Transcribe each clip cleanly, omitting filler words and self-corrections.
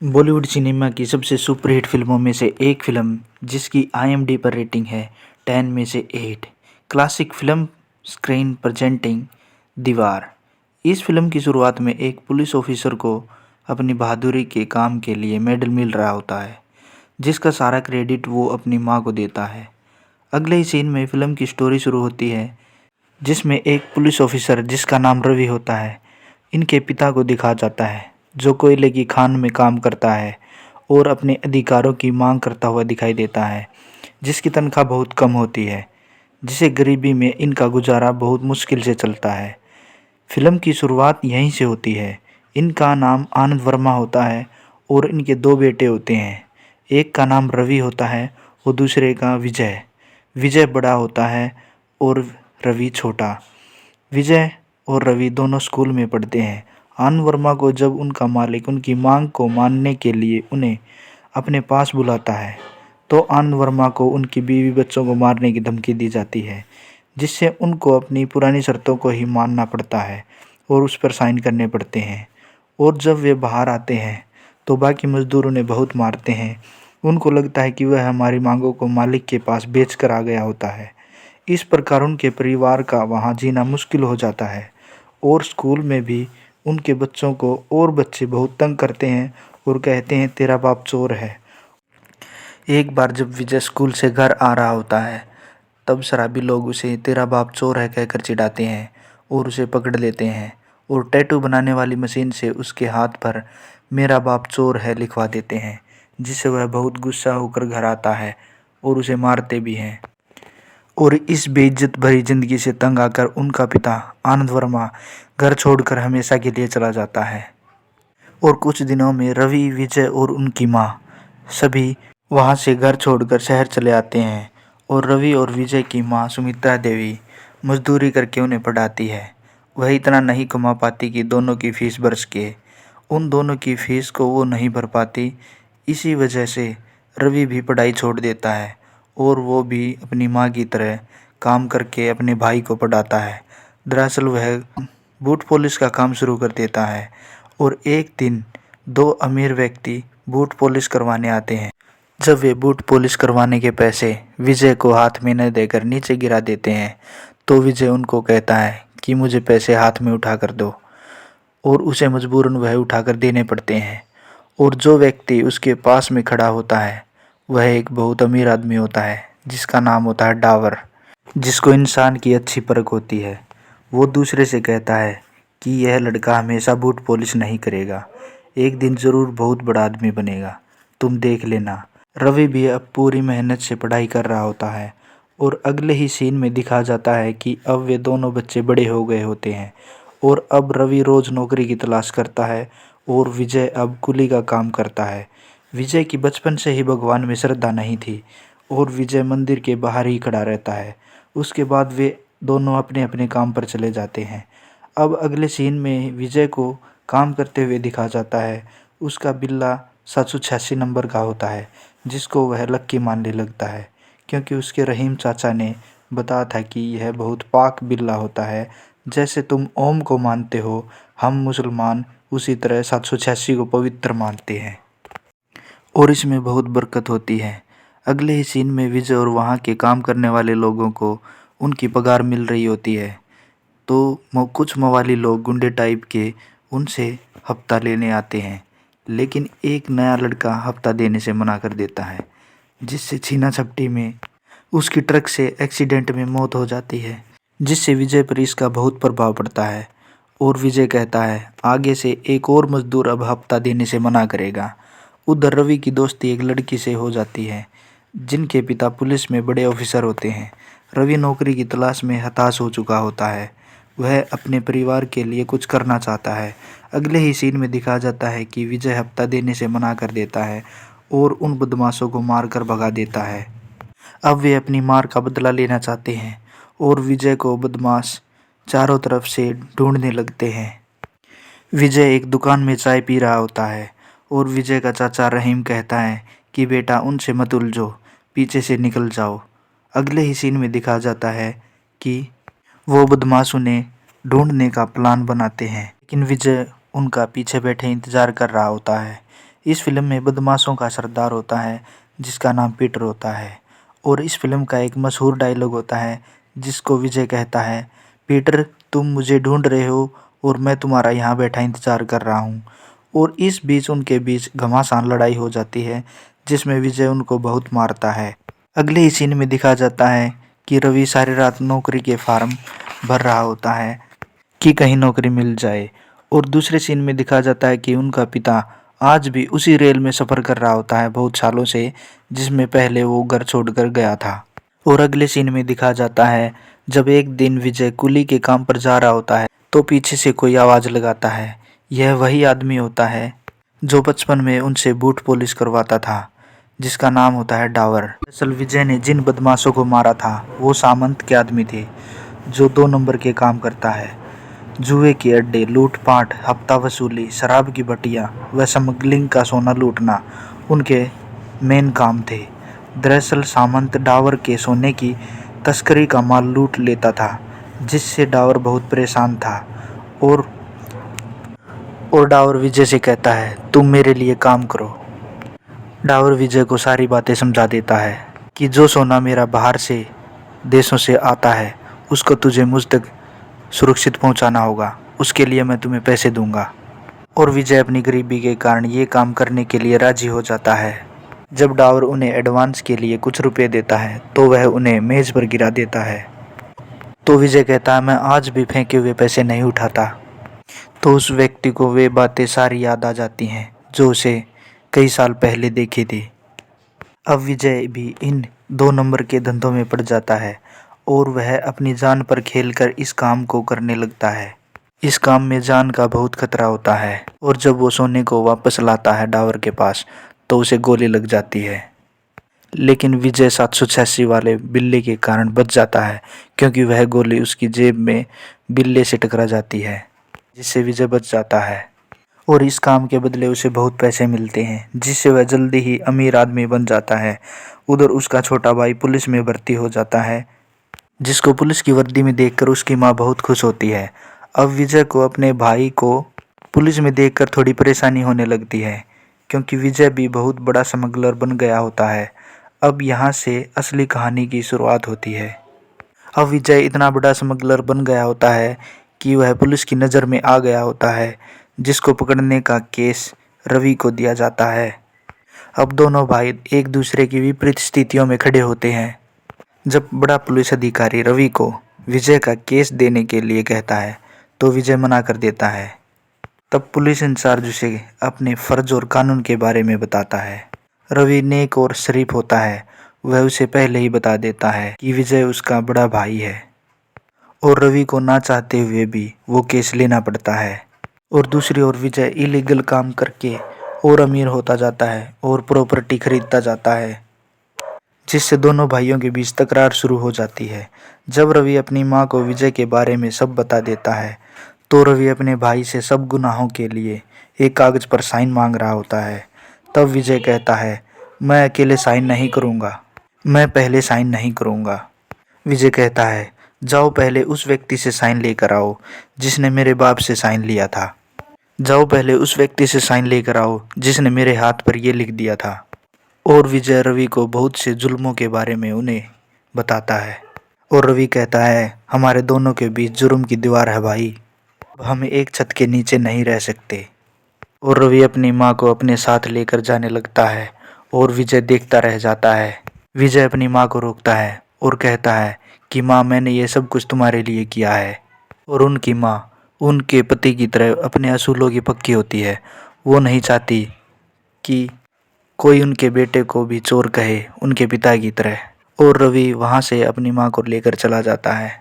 Bollywood cinema की सबसे superhit फिल्मों में से एक फिल्म जिसकी IMDb पर रेटिंग है 10 में से 8। क्लासिक फिल्म स्क्रीन प्रेजेंटिंग दीवार। इस फिल्म की शुरुआत में एक पुलिस ऑफिसर को अपनी बहादुरी के काम के लिए मेडल मिल रहा होता है, जिसका सारा क्रेडिट वो अपनी माँ को देता है। अगले ही सीन में फिल्म की स्टोरी शुरू होती है, जिसमें एक पुलिस ऑफिसर जिसका नाम रवि होता है, इनके पिता को दिखा जाता है, जो कोयले की खान में काम करता है और अपने अधिकारों की मांग करता हुआ दिखाई देता है, जिसकी तनख्वाह बहुत कम होती है, जिसे गरीबी में इनका गुजारा बहुत मुश्किल से चलता है। फिल्म की शुरुआत यहीं से होती है। इनका नाम आनंद वर्मा होता है और इनके दो बेटे होते हैं। एक का नाम रवि होता है और दूसरे का विजय। विजय बड़ा होता है और रवि छोटा। विजय और रवि दोनों स्कूल में पढ़ते हैं। आनंद वर्मा को जब उनका मालिक उनकी मांग को मानने के लिए उन्हें अपने पास बुलाता है, तो आनंद वर्मा को उनकी बीवी बच्चों को मारने की धमकी दी जाती है, जिससे उनको अपनी पुरानी शर्तों को ही मानना पड़ता है और उस पर साइन करने पड़ते हैं। और जब वे बाहर आते हैं तो बाकी मजदूर उन्हें बहुत मारते हैं। उनको लगता है कि वह हमारी मांगों को मालिक के पास बेच कर आ गया होता है। इस प्रकार उनके परिवार का वहाँ जीना मुश्किल हो जाता है और स्कूल में भी उनके बच्चों को और बच्चे बहुत तंग करते हैं और कहते हैं तेरा बाप चोर है। एक बार जब विजय स्कूल से घर आ रहा होता है, तब शराबी लोग उसे तेरा बाप चोर है कहकर चिढ़ाते हैं और उसे पकड़ लेते हैं और टैटू बनाने वाली मशीन से उसके हाथ पर मेरा बाप चोर है लिखवा देते हैं, जिससे वह बहुत गुस्सा होकर घर आता है और उसे मारते भी हैं। और इस बेइज्जत भरी जिंदगी से तंग आकर उनका पिता आनंद वर्मा घर छोड़कर हमेशा के लिए चला जाता है। और कुछ दिनों में रवि, विजय और उनकी माँ सभी वहाँ से घर छोड़कर शहर चले आते हैं और रवि और विजय की माँ सुमित्रा देवी मजदूरी करके उन्हें पढ़ाती है। वह इतना नहीं कमा पाती कि दोनों की फीस भर सके। उन दोनों की फीस को वो नहीं भर पाती। इसी वजह से रवि भी पढ़ाई छोड़ देता है और वो भी अपनी माँ की तरह काम करके अपने भाई को पढ़ाता है। दरअसल वह बूट पॉलिश का काम शुरू कर देता है और एक दिन दो अमीर व्यक्ति बूट पॉलिश करवाने आते हैं। जब वे बूट पॉलिश करवाने के पैसे विजय को हाथ में न देकर नीचे गिरा देते हैं, तो विजय उनको कहता है कि मुझे पैसे हाथ में उठा कर दो, और उसे मजबूरन वह उठाकर देने पड़ते हैं। और जो व्यक्ति उसके पास में खड़ा होता है वह एक बहुत अमीर आदमी होता है, जिसका नाम होता है डावर, जिसको इंसान की अच्छी परख होती है। वो दूसरे से कहता है कि यह लड़का हमेशा बूट पॉलिश नहीं करेगा, एक दिन ज़रूर बहुत बड़ा आदमी बनेगा, तुम देख लेना। रवि भी अब पूरी मेहनत से पढ़ाई कर रहा होता है और अगले ही सीन में दिखा जाता है कि अब वे दोनों बच्चे बड़े हो गए होते हैं और अब रवि रोज़ नौकरी की तलाश करता है और विजय अब कुली का काम करता है। विजय की बचपन से ही भगवान में श्रद्धा नहीं थी और विजय मंदिर के बाहर ही खड़ा रहता है। उसके बाद वे दोनों अपने अपने काम पर चले जाते हैं। अब अगले सीन में विजय को काम करते हुए दिखा जाता है। उसका बिल्ला 786 नंबर का होता है, जिसको वह लक्की मानने लगता है, क्योंकि उसके रहीम चाचा ने बताया था कि यह बहुत पाक बिल्ला होता है। जैसे तुम ओम को मानते हो, हम मुसलमान उसी तरह 786 को पवित्र मानते हैं और इसमें बहुत बरकत होती है। अगले ही सीन में विजय और वहाँ के काम करने वाले लोगों को उनकी पगार मिल रही होती है, तो कुछ मवाली लोग गुंडे टाइप के उनसे हफ्ता लेने आते हैं, लेकिन एक नया लड़का हफ्ता देने से मना कर देता है, जिससे छीना झपटी में उसकी ट्रक से एक्सीडेंट में मौत हो जाती है, जिससे विजय पर इसका बहुत प्रभाव पड़ता है। और विजय कहता है आगे से एक और मजदूर अब हफ्ता देने से मना करेगा। उधर रवि की दोस्ती एक लड़की से हो जाती है, जिनके पिता पुलिस में बड़े ऑफिसर होते हैं। रवि नौकरी की तलाश में हताश हो चुका होता है। वह अपने परिवार के लिए कुछ करना चाहता है। अगले ही सीन में दिखाया जाता है कि विजय हफ्ता देने से मना कर देता है और उन बदमाशों को मारकर भगा देता है। अब वे अपनी मार का बदला लेना चाहते हैं और विजय को बदमाश चारों तरफ से ढूंढने लगते हैं। विजय एक दुकान में चाय पी रहा होता है और विजय का चाचा रहीम कहता है कि बेटा उनसे मत उलझो, पीछे से निकल जाओ। अगले ही सीन में दिखाया जाता है कि वो बदमाश उन्हें ढूंढने का प्लान बनाते हैं, लेकिन विजय उनका पीछे बैठे इंतज़ार कर रहा होता है। इस फिल्म में बदमाशों का सरदार होता है जिसका नाम पीटर होता है और इस फिल्म का एक मशहूर डायलॉग होता है जिसको विजय कहता है, पीटर तुम मुझे ढूंढ रहे हो और मैं तुम्हारा यहाँ बैठा इंतज़ार कर रहा हूँ। और इस बीच उनके बीच घमासान लड़ाई हो जाती है जिसमें विजय उनको बहुत मारता है। अगले ही सीन में दिखाया जाता है कि रवि सारी रात नौकरी के फार्म भर रहा होता है कि कहीं नौकरी मिल जाए और दूसरे सीन में दिखाया जाता है कि उनका पिता आज भी उसी रेल में सफ़र कर रहा होता है बहुत सालों से जिसमें पहले वो घर छोड़कर गया था। और अगले सीन में दिखाया जाता है जब एक दिन विजय कुली के काम पर जा रहा होता है तो पीछे से कोई आवाज़ लगाता है। यह वही आदमी होता है जो बचपन में उनसे बूट पॉलिश करवाता था जिसका नाम होता है डावर। दरअसल विजय ने जिन बदमाशों को मारा था वो सामंत के आदमी थे जो 2 नंबर के काम करता है। जुए के अड्डे, लूटपाट, हफ्ता वसूली, शराब की भट्टियाँ व स्मगलिंग का सोना लूटना उनके मेन काम थे। दरअसल सामंत डावर के सोने की तस्करी का माल लूट लेता था जिससे डावर बहुत परेशान था और डावर विजय से कहता है तुम मेरे लिए काम करो। डावर विजय को सारी बातें समझा देता है कि जो सोना मेरा बाहर से देशों से आता है उसको तुझे मुझ तक सुरक्षित पहुंचाना होगा, उसके लिए मैं तुम्हें पैसे दूंगा। और विजय अपनी गरीबी के कारण ये काम करने के लिए राजी हो जाता है। जब डावर उन्हें एडवांस के लिए कुछ रुपए देता है तो वह उन्हें मेज पर गिरा देता है। तो विजय कहता है मैं आज भी फेंके हुए पैसे नहीं उठाता। तो उस व्यक्ति को वे बातें सारी याद आ जाती हैं जो उसे कई साल पहले देखी थी। अब विजय भी इन 2 नंबर के धंधों में पड़ जाता है और वह अपनी जान पर खेलकर इस काम को करने लगता है। इस काम में जान का बहुत खतरा होता है और जब वो सोने को वापस लाता है डावर के पास तो उसे गोली लग जाती है। लेकिन विजय 786 वाले बिल्ले के कारण बच जाता है क्योंकि वह गोली उसकी जेब में बिल्ले से टकरा जाती है जिससे विजय बच जाता है। और इस काम के बदले उसे बहुत पैसे मिलते हैं जिससे वह जल्दी ही अमीर आदमी बन जाता है। उधर उसका छोटा भाई पुलिस में भर्ती हो जाता है जिसको पुलिस की वर्दी में देखकर उसकी माँ बहुत खुश होती है। अब विजय को अपने भाई को पुलिस में देखकर थोड़ी परेशानी होने लगती है क्योंकि विजय भी बहुत बड़ा स्मगलर बन गया होता है। अब यहाँ से असली कहानी की शुरुआत होती है। अब विजय इतना बड़ा स्मगलर बन गया होता है कि वह पुलिस की नज़र में आ गया होता है जिसको पकड़ने का केस रवि को दिया जाता है। अब दोनों भाई एक दूसरे की विपरीत स्थितियों में खड़े होते हैं। जब बड़ा पुलिस अधिकारी रवि को विजय का केस देने के लिए कहता है तो विजय मना कर देता है। तब पुलिस इंचार्ज उसे अपने फर्ज और कानून के बारे में बताता है। रवि नेक और शरीफ होता है, वह उसे पहले ही बता देता है कि विजय उसका बड़ा भाई है और रवि को ना चाहते हुए भी वो केस लेना पड़ता है। और दूसरी ओर विजय इलीगल काम करके और अमीर होता जाता है और प्रॉपर्टी खरीदता जाता है जिससे दोनों भाइयों के बीच तकरार शुरू हो जाती है। जब रवि अपनी माँ को विजय के बारे में सब बता देता है तो रवि अपने भाई से सब गुनाहों के लिए एक कागज़ पर साइन मांग रहा होता है। तब विजय कहता है मैं अकेले साइन नहीं करूँगा, मैं पहले साइन नहीं करूँगा। विजय कहता है जाओ पहले उस व्यक्ति से साइन लेकर आओ जिसने मेरे बाप से साइन लिया था, जाओ पहले उस व्यक्ति से साइन लेकर आओ जिसने मेरे हाथ पर ये लिख दिया था। और विजय रवि को बहुत से जुल्मों के बारे में उन्हें बताता है और रवि कहता है हमारे दोनों के बीच जुर्म की दीवार है भाई, हम एक छत के नीचे नहीं रह सकते। और रवि अपनी माँ को अपने साथ लेकर जाने लगता है और विजय देखता रह जाता है। विजय अपनी माँ को रोकता है और कहता है कि माँ मैंने ये सब कुछ तुम्हारे लिए किया है। और उनकी माँ उनके पति की तरह अपने असूलों की पक्की होती है, वो नहीं चाहती कि कोई उनके बेटे को भी चोर कहे उनके पिता की तरह। और रवि वहाँ से अपनी माँ को लेकर चला जाता है।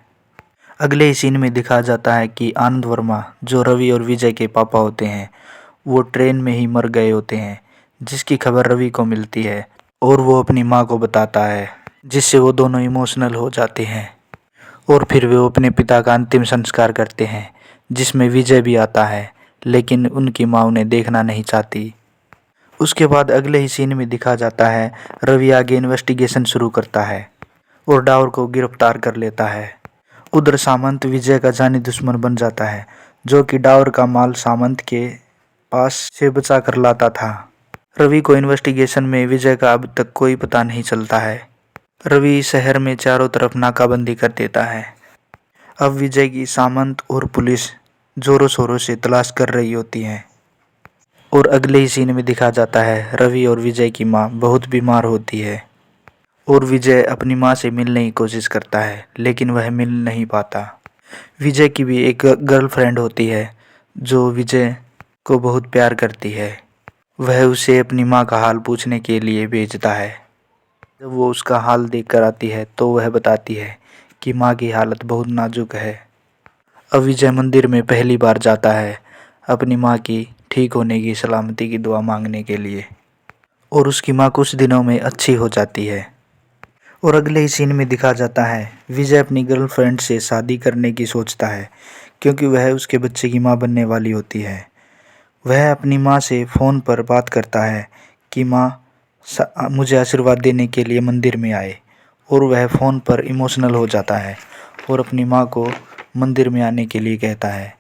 अगले ही सीन में दिखाया जाता है कि आनंद वर्मा जो रवि और विजय के पापा होते हैं वो ट्रेन में ही मर गए होते हैं जिसकी खबर रवि को मिलती है और वो अपनी माँ को बताता है जिससे वो दोनों इमोशनल हो जाते हैं। और फिर वो अपने पिता का अंतिम संस्कार करते हैं जिसमें विजय भी आता है लेकिन उनकी माँ उन्हें देखना नहीं चाहती। उसके बाद अगले ही सीन में दिखा जाता है रवि आगे इन्वेस्टिगेशन शुरू करता है और डावर को गिरफ्तार कर लेता है। उधर सामंत विजय का जानी दुश्मन बन जाता है जो कि डावर का माल सामंत के पास से बचा कर लाता था। रवि को इन्वेस्टिगेशन में विजय का अब तक कोई पता नहीं चलता है। रवि शहर में चारों तरफ नाकाबंदी कर देता है। अब विजय की सामंत और पुलिस जोरों शोरों से तलाश कर रही होती है। और अगले ही सीन में दिखा जाता है रवि और विजय की माँ बहुत बीमार होती है और विजय अपनी माँ से मिलने की कोशिश करता है, लेकिन वह मिल नहीं पाता। विजय की भी एक गर्लफ्रेंड होती है जो विजय को बहुत प्यार करती है। वह उसे अपनी माँ का हाल पूछने के लिए भेजता है। जब वो उसका हाल देख कर आती है तो वह बताती है कि माँ की हालत बहुत नाजुक है। अब विजय मंदिर में पहली बार जाता है अपनी माँ की ठीक होने की सलामती की दुआ मांगने के लिए, और उसकी माँ कुछ दिनों में अच्छी हो जाती है। और अगले ही सीन में दिखा जाता है विजय अपनी गर्लफ्रेंड से शादी करने की सोचता है, क्योंकि वह उसके बच्चे की माँ बनने वाली होती है। वह अपनी माँ से फ़ोन पर बात करता है कि माँ मुझे आशीर्वाद देने के लिए मंदिर में आए, और वह फ़ोन पर इमोशनल हो जाता है और अपनी माँ को मंदिर में आने के लिए कहता है।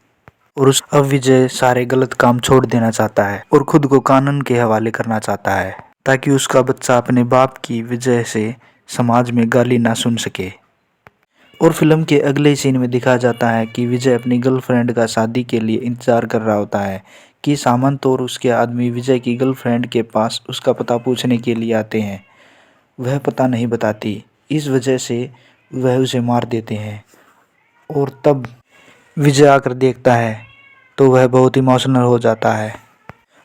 और अब विजय सारे गलत काम छोड़ देना चाहता है और खुद को कानून के हवाले करना चाहता है, ताकि उसका बच्चा अपने बाप की वजह से समाज में गाली ना सुन सके। और फिल्म के अगले सीन में दिखाया जाता है कि विजय अपनी गर्लफ्रेंड का शादी के लिए इंतज़ार कर रहा होता है कि सामंत और उसके आदमी विजय की गर्लफ्रेंड के पास उसका पता पूछने के लिए आते हैं। वह पता नहीं बताती, इस वजह से वह उसे मार देते हैं। और तब विजय आकर देखता है तो वह बहुत इमोशनल हो जाता है।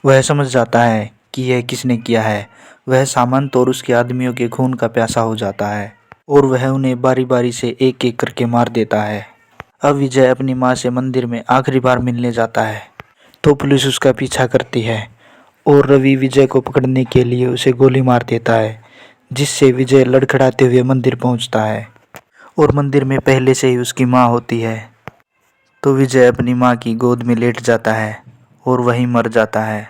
वह समझ जाता है कि यह किसने किया है। वह सामंत और उसके आदमियों के खून का प्यासा हो जाता है और वह उन्हें बारी बारी से एक एक करके मार देता है। अब विजय अपनी माँ से मंदिर में आखिरी बार मिलने जाता है तो पुलिस उसका पीछा करती है और रवि विजय को पकड़ने के लिए उसे गोली मार देता है, जिससे विजय लड़खड़ाते हुए मंदिर पहुंचता है। और मंदिर में पहले से ही उसकी माँ होती है, तो विजय अपनी माँ की गोद में लेट जाता है और वहीं मर जाता है।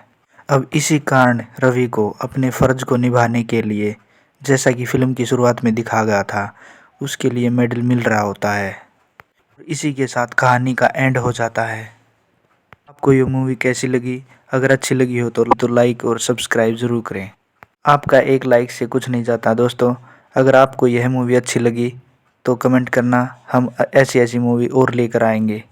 अब इसी कारण रवि को अपने फ़र्ज को निभाने के लिए, जैसा कि फ़िल्म की शुरुआत में दिखा गया था, उसके लिए मेडल मिल रहा होता है। इसी के साथ कहानी का एंड हो जाता है। आपको ये मूवी कैसी लगी? अगर अच्छी लगी हो तो लाइक और सब्सक्राइब ज़रूर करें। आपका एक लाइक से कुछ नहीं जाता दोस्तों। अगर आपको यह मूवी अच्छी लगी तो कमेंट करना, हम ऐसी ऐसी मूवी और लेकर आएंगे।